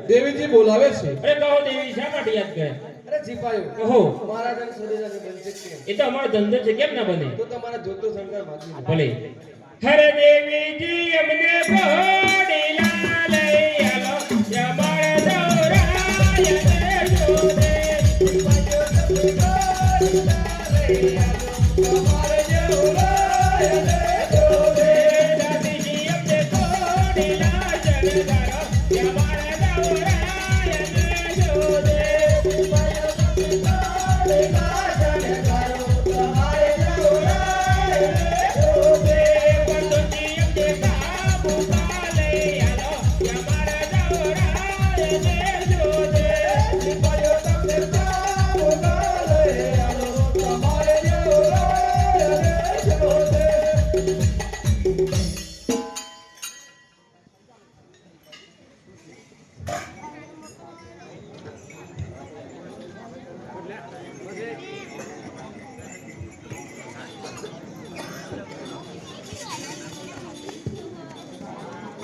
દેવીજી બોલાવે છે. અરે કહો દેવી શા માટે યાદ કરે? અરે સિપાહીઓ કહો. મહારાજાને સદેજાને બનશે કેમ? એ તો અમારો ધંધો છે, કેમ ના બને? તો તમારા જોતો શંકર માજી ભલે. હરે દેવીજી અમને ઘોડીલા લઈ આલો, અમારા દોરાય જોડે. સિપાહીઓ તમને ઘોડીલા લઈ આલો, તમારે દોરાય જોડે. દાદીજી અમને ઘોડીલા જગદારો, અમારા દોરાય જોડે. સિપાહીઓ તમને ઘોડીલા જગદારો, તમારે દોરાય જોડે. પંડોજી અમને કાબુ પાલે આલો, અમારા દોરાય જોડે. સિપાહીઓ તમને ઘોડીલા લઈ આલો, તમારે દોરાય જોડે.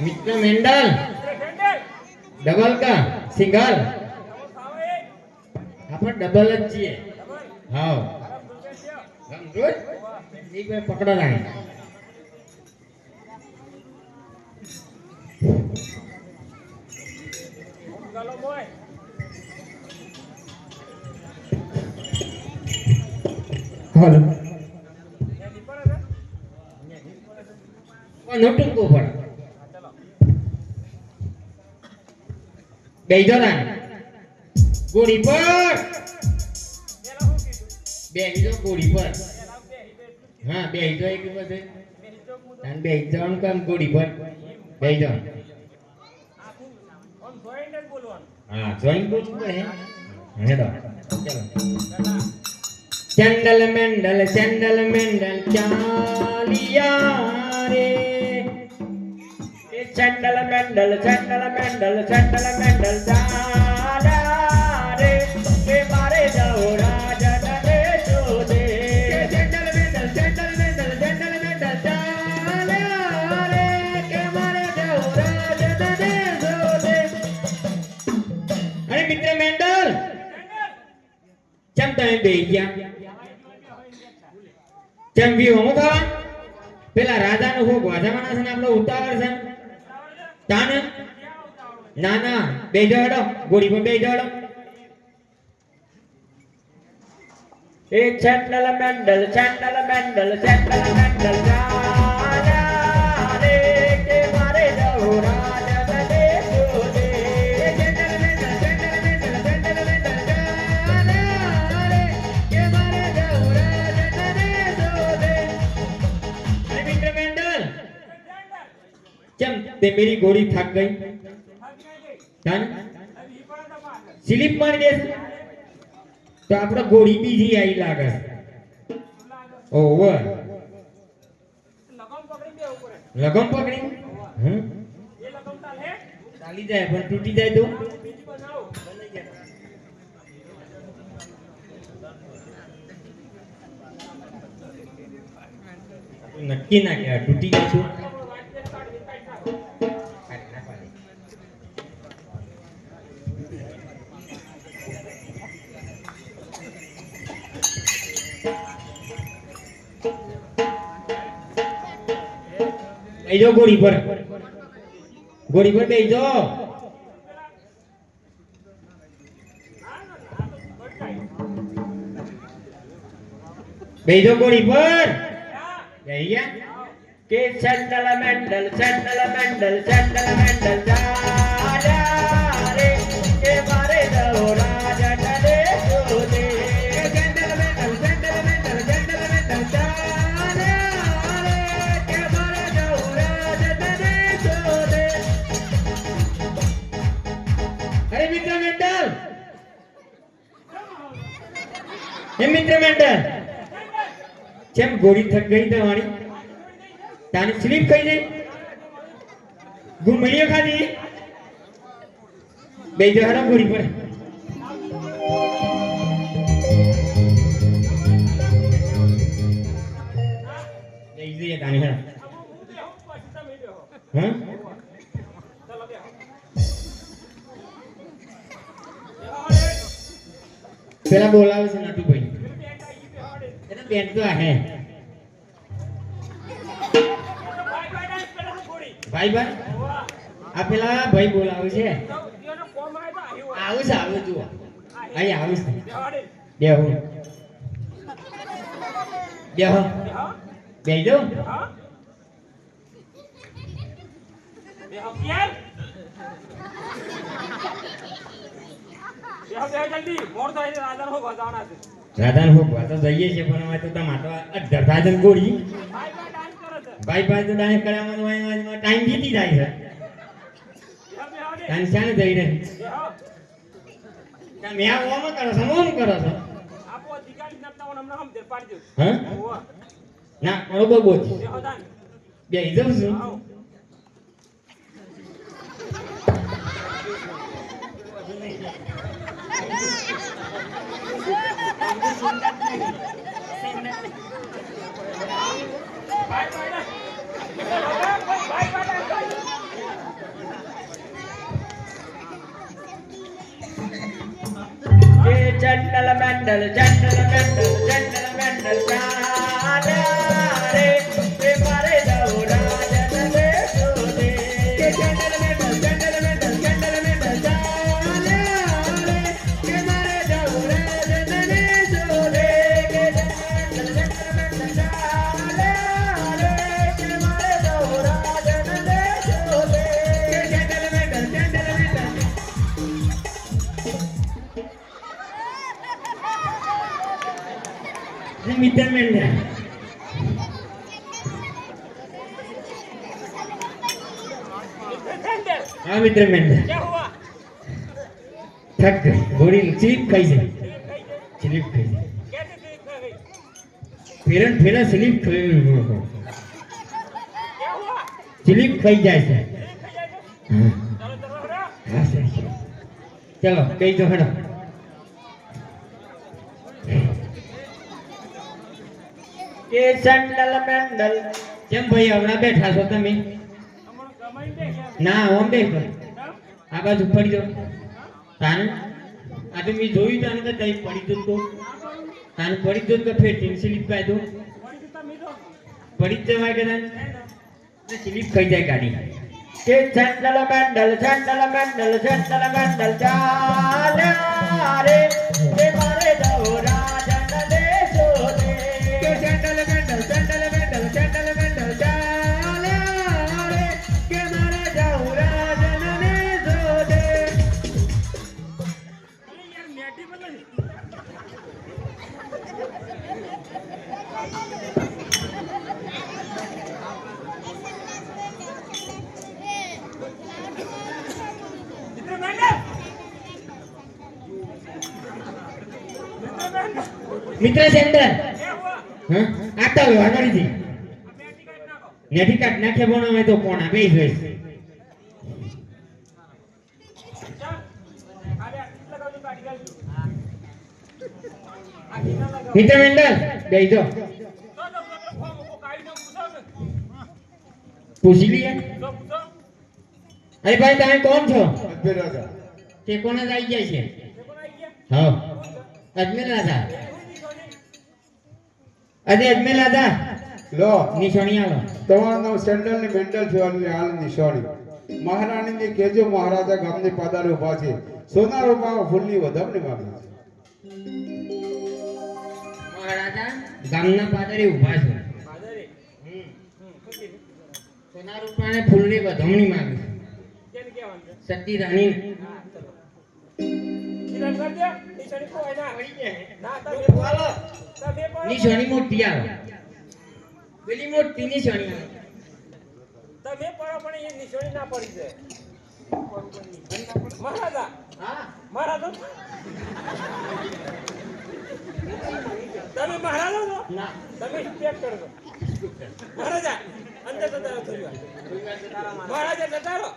મિત્ર મેન્ડલ ડબલ કા સિંગલ આપણે ડબલ જ છીએ. હા ગુડ એક બે પકડો નહીં. હાલો નોટું કો પણ બેઈદોના ગોળી પર બેઈદો ગોળી પર હા બેઈદો એક બધે અને બેઈદોન કામ ગોળી પર બેઈદો હા જોઈન બોલવું પડે હેડો ચલો ચંડલ મેન્ડલ ચાલિયા રે ચંડલ મેન્ડલ ચાલ્યા રે કે મારે જાઓ રાજા ને જોડે. ચંડલ મેન્ડલ ચાલ્યા રે કે મારે જાઓ રાજા ને જોડે. અરે મિત્ર મેન્ડલ ચમ તમે બેહી ગયા? ચમ બી હોમો ખાવા? પેલા રાજાનો હો ગોજાવાના છે ને આપણો ઉતાવળ છે તાન ના ના બેહી જાઓ હેડો ગોળી પર બેહી જાઓ હેડો. એ ચંડલ મેન્ડલ ચાલ્યા રે કે મારે જાઓ રાજા ને જોડે. ચંડલ મેન્ડલ ચાલ્યા રે કે મારે જાઓ રાજા ને જોડે. અરે મિત્ર મેન્ડલ ચમ તે મેરી ઘોડી થાક ગઈ તાન સ્લીપ મારી દે તો આપણે ઘોડી બીજી આવી લાગે. ઓવર લગમ પકડી ચાલી જાય પણ તૂટી જાય તો નક્કી ના કહેવાય તૂટી જાય છું. બેજો ગોળી પર બેજો. બેજો ગોળી પર કે ચંડલ મેન્ડલ ચાલ્યા રે કે મારે જાઓ રાજા ને જોડે. ચંડલ મેન્ડલ ચાલ્યા રે કે મારે જાઓ રાજા ને જોડે. અરે મિત્ર મેન્ડલ હે મિત્ર મંડળ કેમ ગોળી થક ગઈ તમારી તારી સ્લીપ થઈ ગઈ ગુમડીઓ ખાધી બેજો હરા ગોળી પર જઈ તાની હરા હા પેલા બોલાવે છે નાટુ ભાઈ એને બેન તો હે ભાઈ ભાઈ આ પેલા ભાઈ બોલાવે છે આવું છે આવું જુઓ અહીં આવું છે બેહો બેહો બેજો રાધાન હો તો જઈએ છે પણ હવે તો તમારો 18,000 ગોળી ભાઈ ભાઈ તો ડાય કર્યામાં ટાઈમ બીતી જાય છે તાન શાને જઈ રહે તમે આ ઓમ કરો છો ઓમ કરો છો આપો અધિકારી નતા ઓમ હમ દે પાડી દો હા ના બરોબર બોલ બે ઇધર છું ચંડલ મંડલ ચાલ્યા રે તે મારે જાઓ રાજન દેશો દે કે ચંડલ મંડલ ચાલ્યા રે તે મારે જાઓ રાજન દેશો દે કે ચંડલ મંડલ ચાલ્યા રે તે મારે જાઓ રાજન દેશો દે કે ચંડલ મંડલ મિત્ર મંડળ हाँ मित्र मंडल थक गई घोड़ी स्लिप खाई जाए स्लिप खाई जाए फिरन फिरा स्लिप स्लिप खाई जाए सर हाँ हाँ सर चलो कहीं तो खड़ा કે ચંડલ મંડલ કેમ ભાઈ હમણાં બેઠા છો તમે ના ઓમ બેઠો આ બાજુ પડી જાઓ તાન આ તો મેં જોયું તાને તો તઈ પડી દો તો તાન પડી દો તો ફેર ટીમ સ્લીપ કાઈ દો પડી જવાય કે તાન સ્લીપ ખાઈ જાય ગાડી કે ચંડલ મંડલ ચાલ્યા રે તે મારે જાઓ રાજન દેશો દે કે ચંડલ મંડલ ચાલ્યા રે કે મારે જાઓ રાજન દેશો દે મિત્ર સેન્ટર હા આટા લો આગળ થી નેઠી કાટ નાખે પણ અમે તો કોણા બેઈ જોઈશ મિત્ર મંડળ બેઈ જો પૂછી લીએ અરે ભાઈ તમે કોણ છો તે કોના જ આવી ગયા છે હા અજમેર રાજા અજે અજમેર રાજા લો નિશાણી આવો તમારું નામ સેન્ડલ ની મેન્ડલ થવાની હાલ નિશાણી મહારાણી ને કેજો મહારાજા ગામની પાદારે ઉભા છે સોના રૂપા ફૂલની વધામણી માંગે છે મહારાજા ગામના પાદરે ઊભા છે સોના રૂપાને ફૂલની વધામણી માંગે છે સતી રાણી નિશાણી મોટી આવે પેલી મોટી નિશાણી આવે તમે પડો પણ એ નિશાની ના પડી જાય મહારાજા હા મહારાજા મહારાજા છો ના તમે સ્ટેપ કરજો મહારાજા અંદર જતા રહો થોડી વાર મહારાજા જતા રહો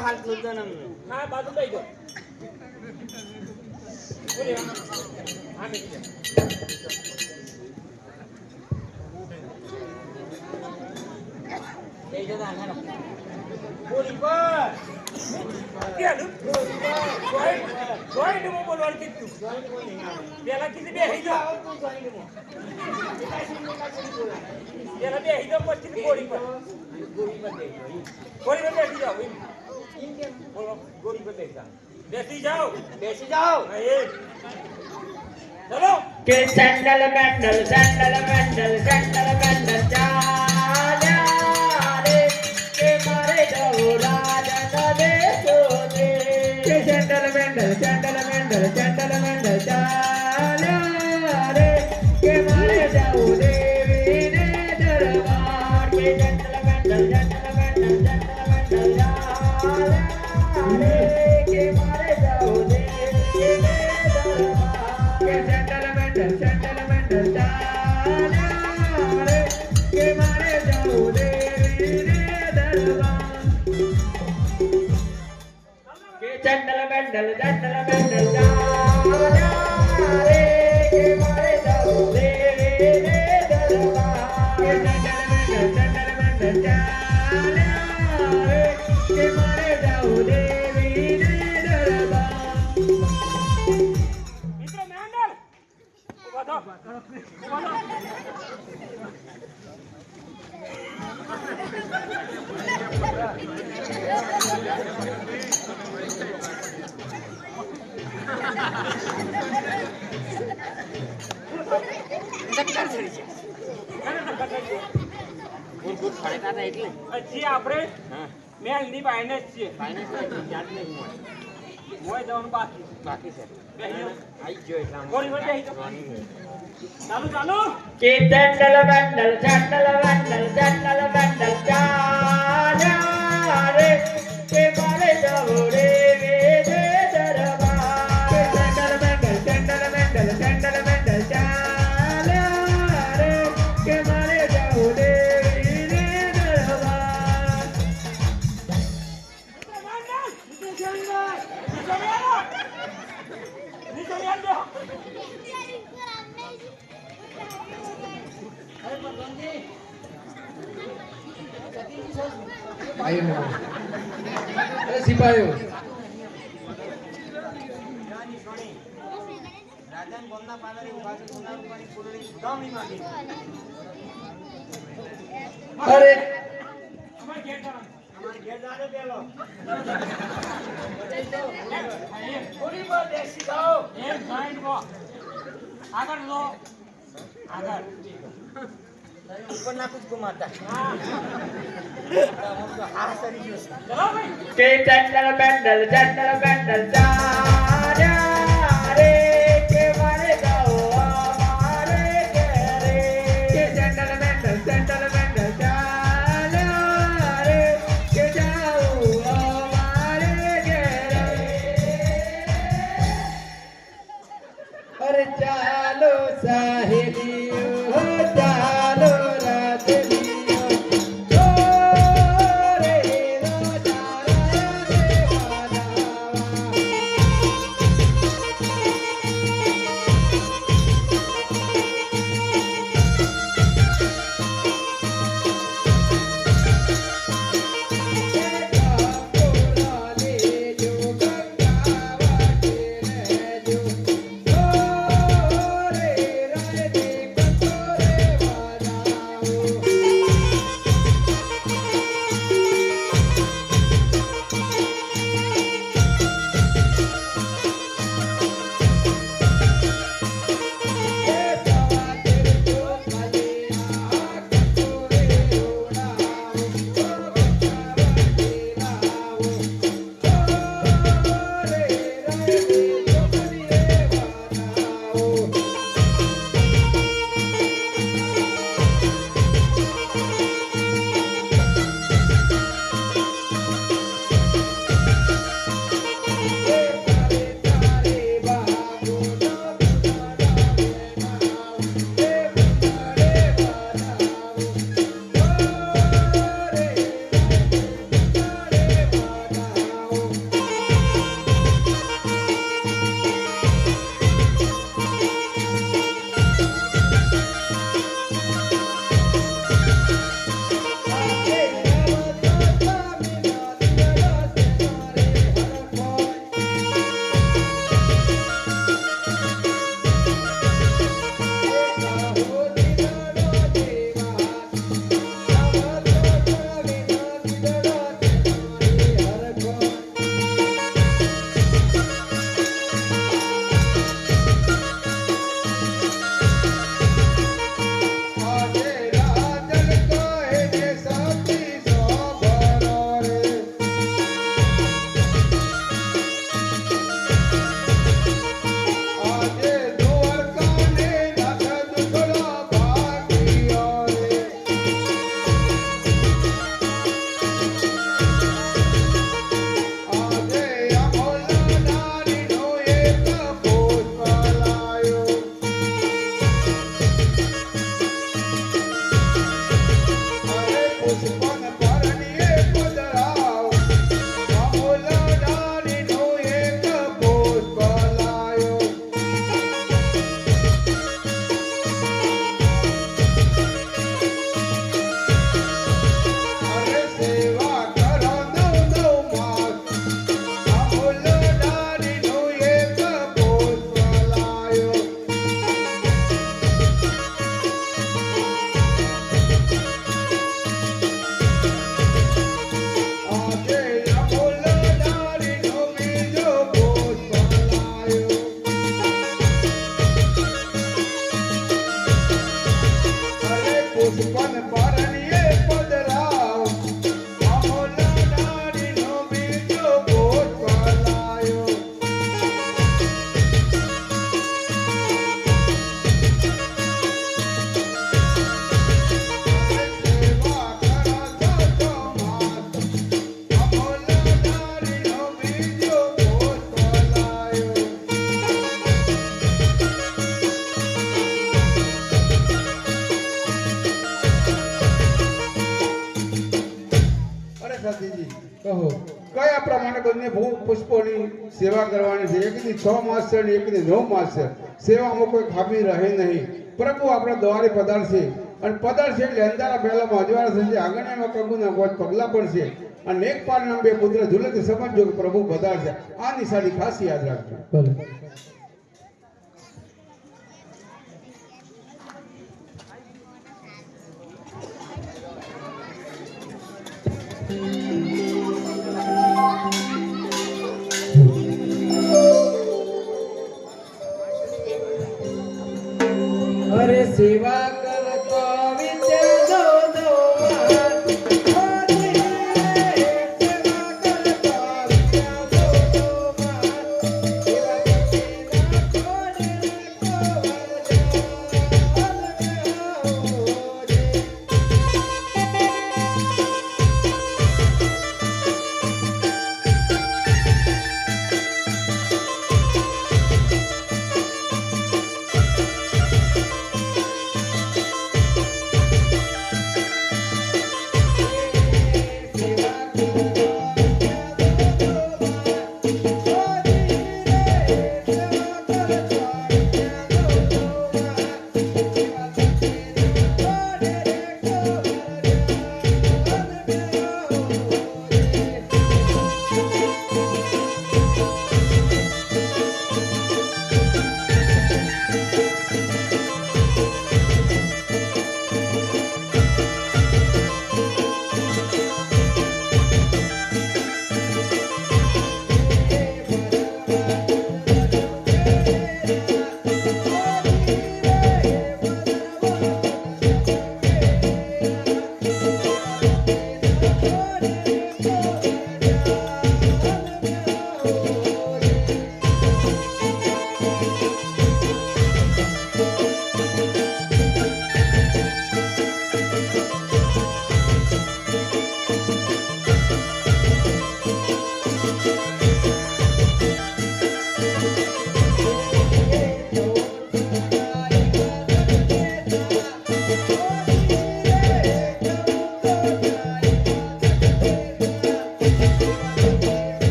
હાલ ખુલતો ને હા બાજુ લઈ જાઓ બોલી હા મેં લઈ જતા હાલો બોલી પર કેલું જોઈન્ટ મો બોલવાનું કીધું પેલા કીધી બેહી જાઓ પેલા બેહી જાઓ પછી ગોળી પર બેસી જાઓ બોલો ગોળી પર બેસી જાઓ હા, એ ચલો કે સેન્ડલ મેન્ડલ ચાલ્યા રે કે મારે જવું રાજા દેશો રે કે સેન્ડલ મેન્ડલ ચાલ્યા રે કે મારે જવું દેવીને દરબાર કે સેન્ડલ મેન્ડલ ચાલ્યા રે કે મારે જવું દેવીને દરબાર કે સેન્ડલ મેન્ડલ ચાલ્યા રે કે મારે જવું દેવીને દરબાર કે સેન્ડલ મેન્ડલ ચાલ્યા રે કે મારે જવું દેવીને દરબાર કે સેન્ડલ મેન્ડલ ચાલ્યા રે કે મારે જવું દેવીને દરબાર મિત્ર મેન્ડલ ઉભા થો હજી આપણે મેલની બાયને જ છીએ મોય જવાનું બાકી છે બેહી જાઓ. ગોળી પર બેહી જાઓ. ચાલુ કે સેન્ડલ મેન્ડલ ચાલ્યા રે કે મારે જવું દેવીને દરબાર કે સેન્ડલ મેન્ડલ ચાલ્યા રે કે મારે જવું દેવીને દરબાર સિપાહીઓ અરે આગળ લો આગળ ઉપર નાખું જ ગુમાતા ચલો ભાઈ કે સેન્ડલ મેન્ડલ ચાલ્યા રે કે મારે જવું અમારે ઘરે કે સેન્ડલ મેન્ડલ ચાલ્યા રે કે જાવું અમારે ઘરે અરે ચાલો સાહેબીઓ ચાલો રાજલીઓ ઓ રે રો ચાલો દેવાના કહો કયા પ્રમાણે બંને ભૂ પુષ્પોની સેવા કરવાની છે? એકની 6 માસ છે અને એકની 9 માસ છે. સેવામાં કોઈ ખામી રહે નહીં. પ્રભુ આપણા દ્વારે પધારશે અને પધારશે એટલે અંધારા પહેલામાં અજવાળ થશે. આંગણિયામાં પ્રભુના ગોચ પગલા પડશે અને એક પારના 2 પુત્ર ઝૂલે સમજજો કે પ્રભુ પધારશે. આ નિશાની ખાસ યાદ રાખજો. ભલે અરે સેવા કરતો વિદ્ય દો દો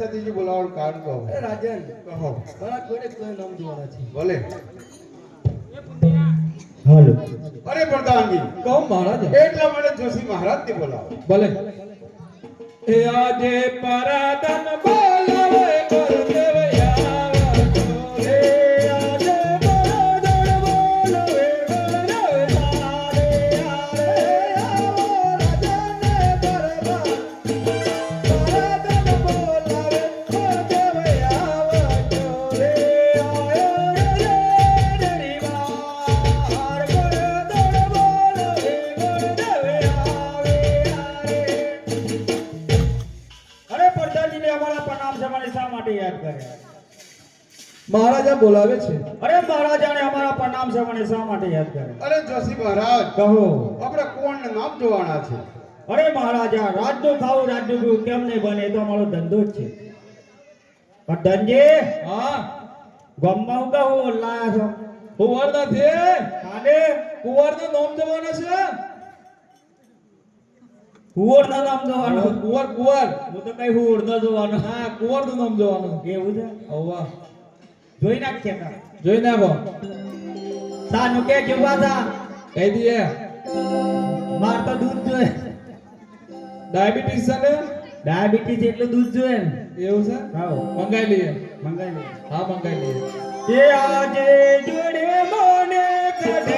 સતીજી બોલાવવાનું કારણ કહો. અરે રાજન કહો. મારા કોઈને કોઈ નામ જોવાના છે. ભલે. હાલો અરે પ્રધાનજી કહો મહારાજ એટલા માટે જોશી મહારાજને બોલાવો. ભલે એ આજે પરાદન બોલાવે ગુરુદેવ આવા રે આજે પરાદન બોલાવે ગુરુદેવ તારે આરે આવો રાજને દરબાર પરાદન બોલાવે ગુરુદેવ આવા રે આયો રે દરબાર પરાદન બોલાવે ગુરુદેવ આવે આરે પ્રધાનજીને અમારા પ્રણામ જમાને શા માટે યાદ કરે? મહારાજા બોલાવે છે. અરે મહારાજાને અમારા પ્રણામ જમાને શા માટે યાદ કરે? અરે જોશી મહારાજ કહો. આપણે કોણને નામ જોવાના છે. અરે મહારાજા રાજનું ખાવું રાજનું પીવું કેમ નહીં બને? એ તો અમારો ધંધો જ છે. પ્રધાનજી હા ગામમાં હું કહું લાયા છો કુંવર નથી કાલે કુંવરનું નામ જવાનું છે. કુંવર ના નામ જોવાનું? કુંવર કુંવર હું તો કઈ કુંવર ન જોવાનું. હા કુંવર નું નામ જોવાનું. એવું છે? વાહ જોઈ નાખીએ કા જોઈ નાખો. સાનું કે જોવા તા કહી દઈએ માર તો દૂધ જોઈએ. ડાયાબિટીસ છે ને ડાયાબિટીસ એટલું દૂધ જોઈએ ને. એવું છે હાઉ મંગાઈ લઈએ મંગાઈ લે. હા મંગાઈ લઈએ કે આજે જોડે મને કઢ